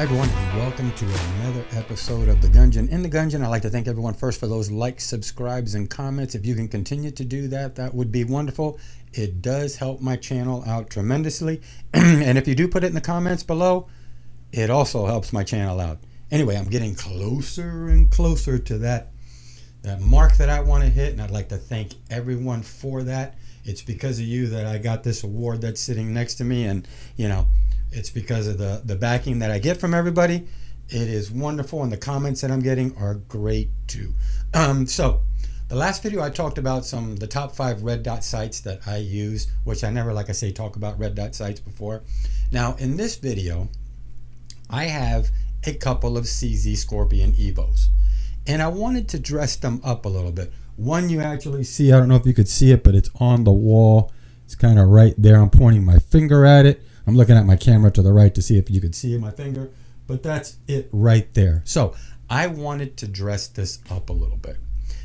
everyone, and welcome to another episode of The Gungeon. In The Gungeon, I'd like to thank everyone first for those likes, subscribes, and comments. If you can continue to do that, that would be wonderful. It does help my channel out tremendously. And if you do put it in the comments below, it also helps my channel out. Anyway, I'm getting closer and closer to that mark that I want to hit, and I'd like to thank everyone for that. It's because of you that I got this award that's sitting next to me, and you know, it's because of the backing that I get from everybody. It is wonderful, and the comments that I'm getting are great too. So the last video I talked about the top 5 red dot sights that I use, which I never, like I say, talk about red dot sights before. Now in this video, I have a couple of CZ Scorpion Evos, and I wanted to dress them up a little bit. One you actually see, I don't know if you could see it, but it's on the wall. It's kind of right there. I'm pointing my finger at it. I'm looking at my camera to the right to see if you could see my finger, but that's it right there. So I wanted to dress this up a little bit.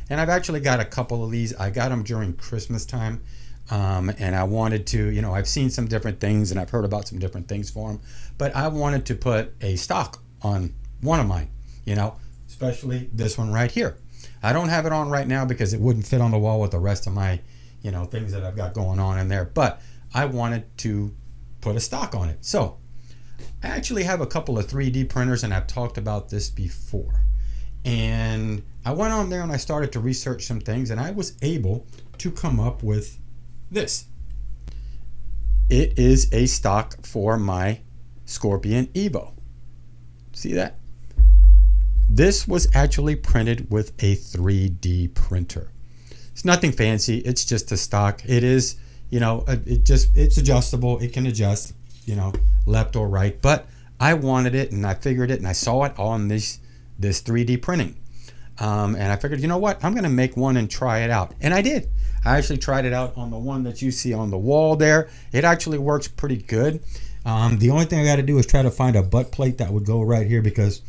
And I've actually got a couple of these. I got them during Christmas time. And I wanted to, you know, I've seen some different things and I've heard about some different things for them, but I wanted to put a stock on one of mine, you know, especially this one right here. I don't have it on right now because it wouldn't fit on the wall with the rest of my, you know, things that I've got going on in there, but I wanted to put a stock on it. So I actually have a couple of 3D printers, and I've talked about this before. And I went on there and I started to research some things, and I was able to come up with this. It is a stock for my Scorpion Evo. See that? This was actually printed with a 3D printer. It's nothing fancy. It's just a stock. It is, you know, it's adjustable. It can adjust, you know, left or right. But I wanted it, and I figured it, and I saw it on this 3D printing. And I figured, you know what? I'm going to make one and try it out. And I did. I actually tried it out on the one that you see on the wall there. It actually works pretty good. The only thing I got to do is try to find a butt plate that would go right here, because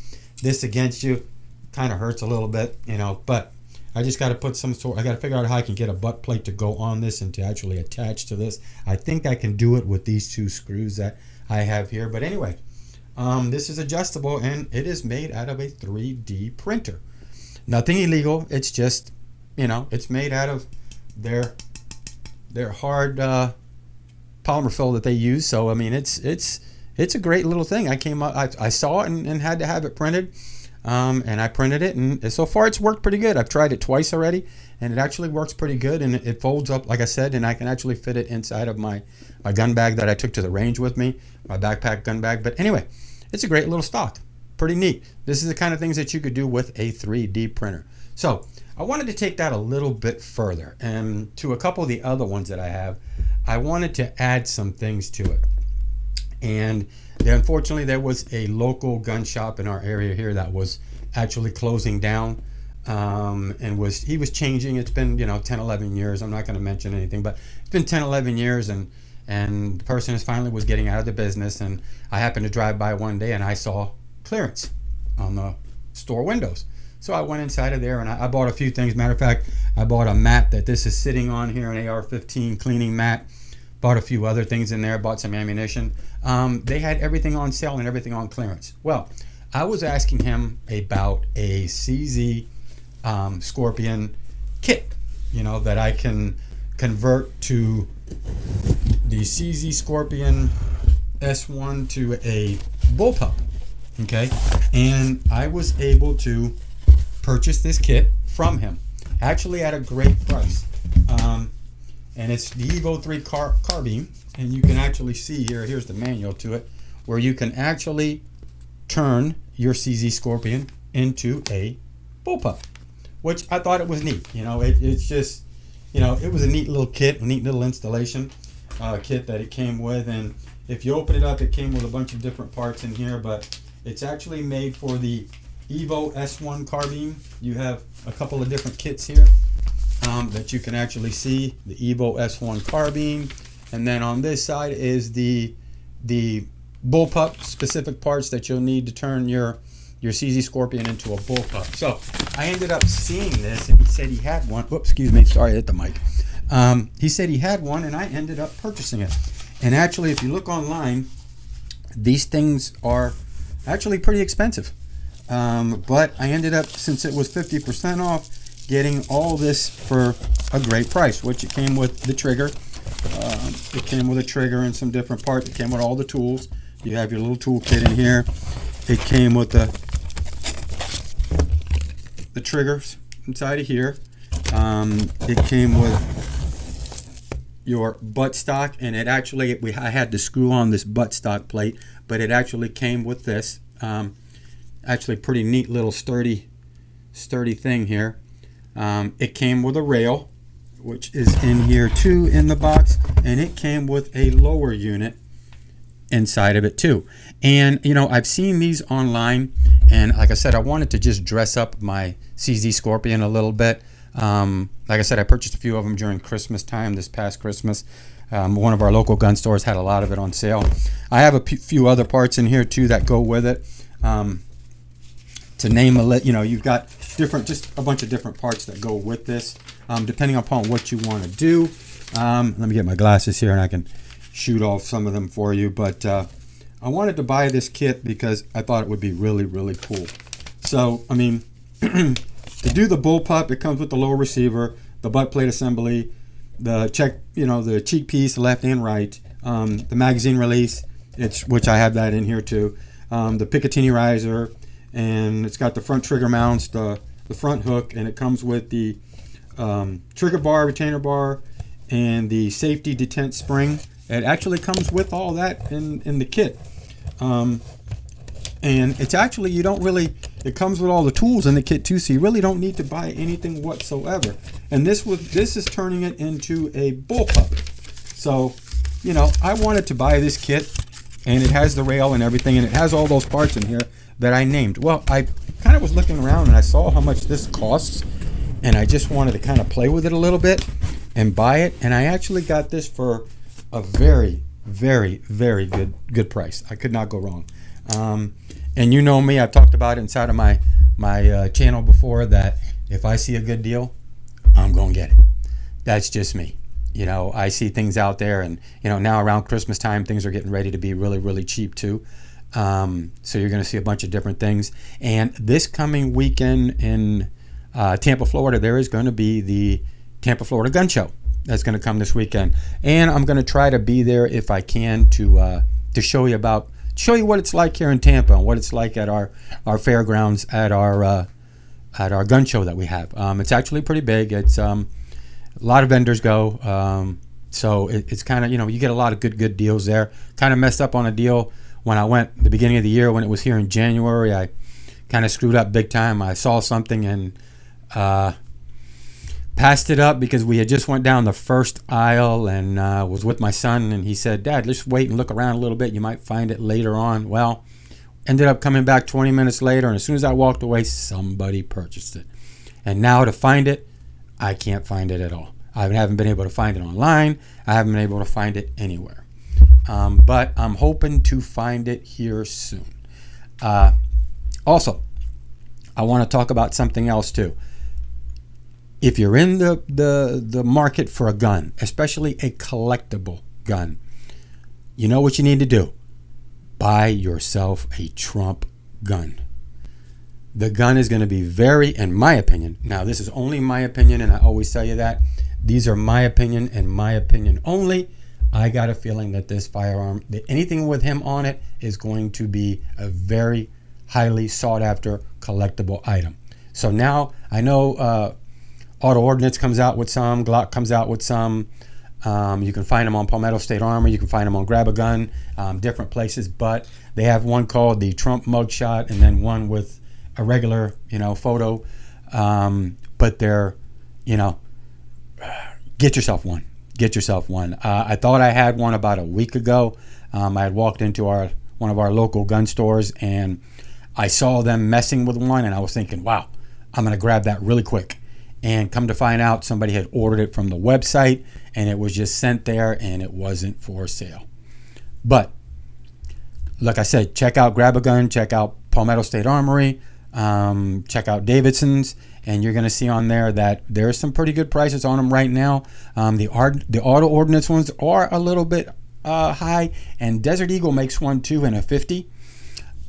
this against you kind of hurts a little bit, you know, but I just got to put I got to figure out how I can get a butt plate to go on this and to actually attach to this. I think I can do it with these 2 screws that I have here. But anyway, this is adjustable, and it is made out of a 3D printer. Nothing illegal. It's just, you know, it's made out of their hard polymer fill that they use. So I mean, it's a great little thing. I saw it and had to have it printed. And I printed it, and so far it's worked pretty good. I've tried it twice already, and it actually works pretty good, and it folds up, like I said, and I can actually fit it inside of my gun bag that I took to the range with me, my backpack gun bag. But anyway, it's a great little stock. Pretty neat. This is the kind of things that you could do with a 3D printer. So I wanted to take that a little bit further, and to a couple of the other ones that I have, I wanted to add some things to it. And unfortunately, there was a local gun shop in our area here that was actually closing down, and he was changing. It's been, you know, 10, 11 years. I'm not going to mention anything, but it's been 10, 11 years, and the person finally was getting out of the business. And I happened to drive by one day, and I saw clearance on the store windows. So I went inside of there, and I bought a few things. Matter of fact, I bought a mat that this is sitting on here, an AR-15 cleaning mat. Bought a few other things in there, bought some ammunition. They had everything on sale and everything on clearance. Well, I was asking him about a CZ Scorpion kit, you know, that I can convert to the CZ Scorpion S1 to a Bullpup, okay? And I was able to purchase this kit from him, actually at a great price. And it's the Evo 3 carbine, and you can actually see here's the manual to it, where you can actually turn your CZ Scorpion into a Bullpup, which I thought it was neat. You know, it's just, you know, it was a neat little kit, a neat little installation kit that it came with. And if you open it up, it came with a bunch of different parts in here, but it's actually made for the Evo S1 carbine. You have a couple of different kits here. That you can actually see, the Evo S1 carbine, and then on this side is the Bullpup specific parts that you'll need to turn your CZ Scorpion into a Bullpup. So I ended up seeing this, and he said he had one. Whoops, excuse me, sorry, I hit the mic. He said he had one, and I ended up purchasing it. And actually, if you look online, these things are actually pretty expensive. But I ended up, since it was 50% off, getting all this for a great price, which it came with the trigger. It came with a trigger and some different parts. It came with all the tools. You have your little tool kit in here. It came with the triggers inside of here. It came with your buttstock, and it actually, I had to screw on this buttstock plate, but it actually came with this. Actually pretty neat little sturdy thing here. It came with a rail, which is in here too in the box, and it came with a lower unit inside of it too. And you know, I've seen these online, and like I said, I wanted to just dress up my CZ Scorpion a little bit. Like I said, I purchased a few of them during Christmas time, this past Christmas. One of our local gun stores had a lot of it on sale. I have a few other parts in here too that go with it. To name a you know, you've got just a bunch of different parts that go with this, depending upon what you want to do. Let me get my glasses here and I can shoot off some of them for you. But I wanted to buy this kit because I thought it would be really, really cool. So, I mean, to do the bullpup, it comes with the lower receiver, the butt plate assembly, the the cheek piece, left and right, the magazine release, which I have that in here too, the Picatinny riser, and it's got the front trigger mounts, the front hook, and it comes with the trigger bar, retainer bar, and the safety detent spring. It actually comes with all that in the kit. And it's actually, it comes with all the tools in the kit too, so you really don't need to buy anything whatsoever. And this is turning it into a bullpup. So, you know, I wanted to buy this kit, and it has the rail and everything, and it has all those parts in here that I named. Well, I kind of was looking around and I saw how much this costs, and I just wanted to kind of play with it a little bit and buy it. And I actually got this for a very, very, very good price. I could not go wrong. And you know me, I've talked about it inside of my channel before, that if I see a good deal, I'm gonna get it. That's just me. You know, I see things out there, and you know, now around Christmas time, things are getting ready to be really, really cheap too. So you're going to see a bunch of different things. And this coming weekend in Tampa, Florida, there is going to be the Tampa, Florida Gun Show that's going to come this weekend. And I'm going to try to be there if I can to show you what it's like here in Tampa and what it's like at our fairgrounds at our gun show that we have. It's actually pretty big. It's a lot of vendors go. So it's kind of, you know, you get a lot of good deals there. Kind of messed up on a deal when I went the beginning of the year when it was here in January. I kind of screwed up big time. I saw something and passed it up because we had just went down the first aisle and was with my son, and he said, "Dad, let's wait and look around a little bit. You might find it later on." Well, ended up coming back 20 minutes later, and as soon as I walked away, somebody purchased it. And now to find it, I can't find it at all. I haven't been able to find it online. I haven't been able to find it anywhere. But I'm hoping to find it here soon. Also, I want to talk about something else too. If you're in the market for a gun, especially a collectible gun, you know what you need to do. Buy yourself a Trump gun. The gun is going to be very, in my opinion, now this is only my opinion, and I always tell you that, these are my opinion and my opinion only. I got a feeling that this firearm, that anything with him on it, is going to be a very highly sought after collectible item. So now I know Auto Ordnance comes out with some, Glock comes out with some. You can find them on Palmetto State Armor. You can find them on Grab a Gun, different places. But they have one called the Trump mugshot, and then one with a regular, photo. But they're, get yourself one. Get yourself one. I thought I had one about a week ago. I had walked into one of our local gun stores, and I saw them messing with one, and I was thinking, wow, I'm going to grab that really quick. And come to find out, somebody had ordered it from the website, and it was just sent there, and it wasn't for sale. But like I said, check out Grab a Gun, check out Palmetto State Armory, check out Davidson's, and you're going to see on there that there's some pretty good prices on them right now. The Auto Ordnance ones are a little bit high, and Desert Eagle makes one too in a 50.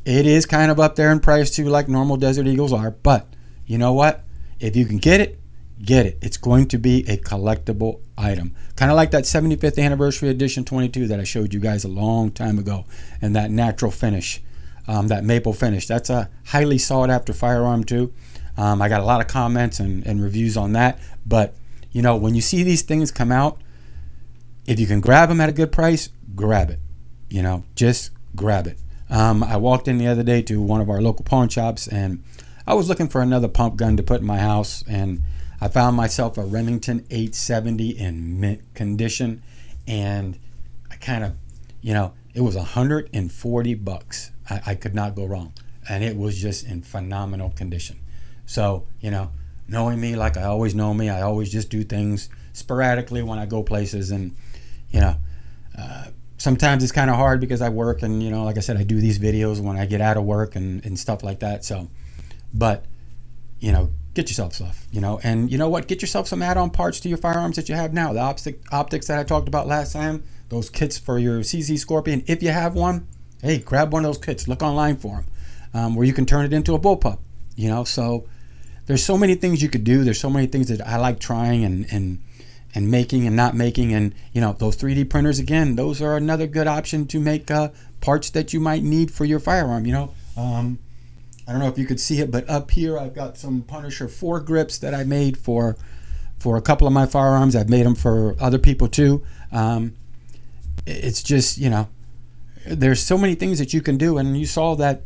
It is kind of up there in price too, like normal Desert Eagles are. But you know what? If you can get it, get it. It's going to be a collectible item. Kind of like that 75th Anniversary Edition 22 that I showed you guys a long time ago. And that natural finish, that maple finish. That's a highly sought after firearm too. I got a lot of comments and reviews on that. But, you know, when you see these things come out, if you can grab them at a good price, grab it. You know, just grab it. I walked in the other day to one of our local pawn shops, and I was looking for another pump gun to put in my house, and I found myself a Remington 870 in mint condition, and I kind of, you know, it was $140. I could not go wrong, and it was just in phenomenal condition. So, you know, knowing me like I always know me, I always just do things sporadically when I go places, and, you know, sometimes it's kind of hard because I work, and, you know, like I said, I do these videos when I get out of work and stuff like that. So, but, you know, get yourself stuff, you know, and you know what? Get yourself some add-on parts to your firearms that you have now. The optics that I talked about last time, those kits for your CZ Scorpion. If you have one, hey, grab one of those kits. Look online for them, where you can turn it into a bullpup, you know. So there's so many things you could do. There's so many things that I like trying and making and not making. And, you know, those 3D printers, again, those are another good option to make parts that you might need for your firearm, you know. I don't know if you could see it, but up here I've got some Punisher foregrips that I made for a couple of my firearms. I've made them for other people too. It's just, you know, there's so many things that you can do, and you saw that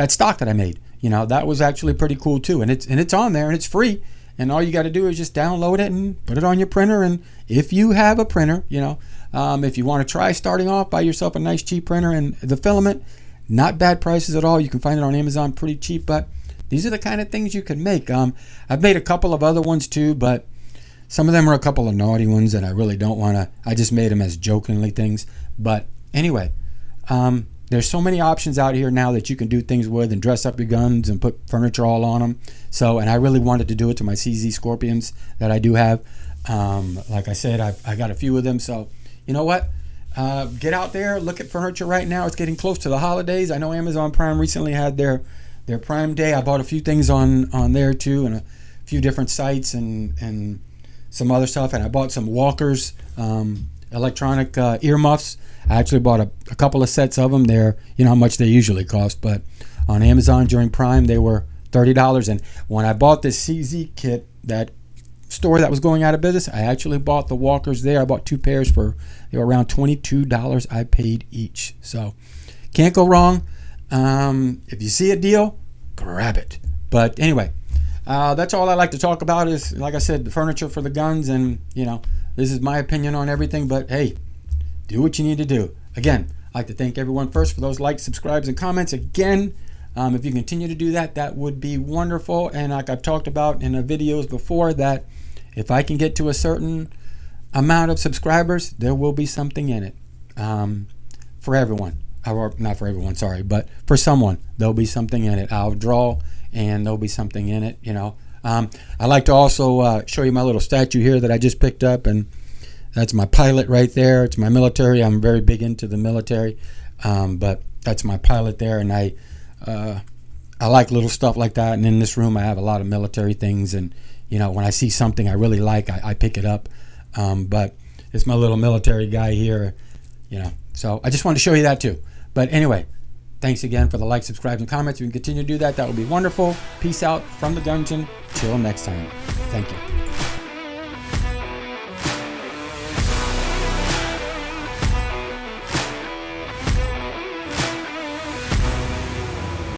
stock that I made. You know, that was actually pretty cool too, and it's on there, and it's free, and all you got to do is just download it and put it on your printer. And if you have a printer, you know, if you want to try starting off, buy yourself a nice cheap printer, and the filament, not bad prices at all. You can find it on Amazon pretty cheap, but these are the kind of things you can make. I've made a couple of other ones too, but some of them are a couple of naughty ones that I really don't want to. I just made them as jokingly things. But anyway, there's so many options out here now that you can do things with and dress up your guns and put furniture all on them. So, and I really wanted to do it to my CZ Scorpions that I do have. Like I said, I got a few of them. So, you know what? Get out there, look at furniture right now. It's getting close to the holidays. I know Amazon Prime recently had their Prime Day. I bought a few things on there too, and a few different sites and some other stuff. And I bought some Walkers electronic earmuffs. I actually bought a couple of sets of them. They're, you know how much they usually cost, but on Amazon during Prime they were $30. And when I bought this CZ kit, that store that was going out of business, I actually bought the Walkers there. I bought 2 pairs they were around $22 I paid each. So can't go wrong. If you see a deal, grab it. But anyway, that's all I like to talk about is, like I said, the furniture for the guns. And, you know, this is my opinion on everything, but hey, do what you need to do. Again, I'd like to thank everyone first for those likes, subscribes, and comments. Again, if you continue to do that, that would be wonderful. And like I've talked about in the videos before, that if I can get to a certain amount of subscribers, there will be something in it for everyone. Or not for everyone, sorry, but for someone, there'll be something in it. I'll draw, and there'll be something in it, you know. I like to also show you my little statue here that I just picked up, and that's my pilot right there. It's my military. I'm very big into the military, but that's my pilot there, and I like little stuff like that. And in this room, I have a lot of military things, and you know, when I see something I really like, I pick it up. But it's my little military guy here, you know. So I just wanted to show you that too. But anyway, thanks again for the likes, subscribes, and comments. If you can continue to do that, that would be wonderful. Peace out from the Gungeon. Till next time. Thank you.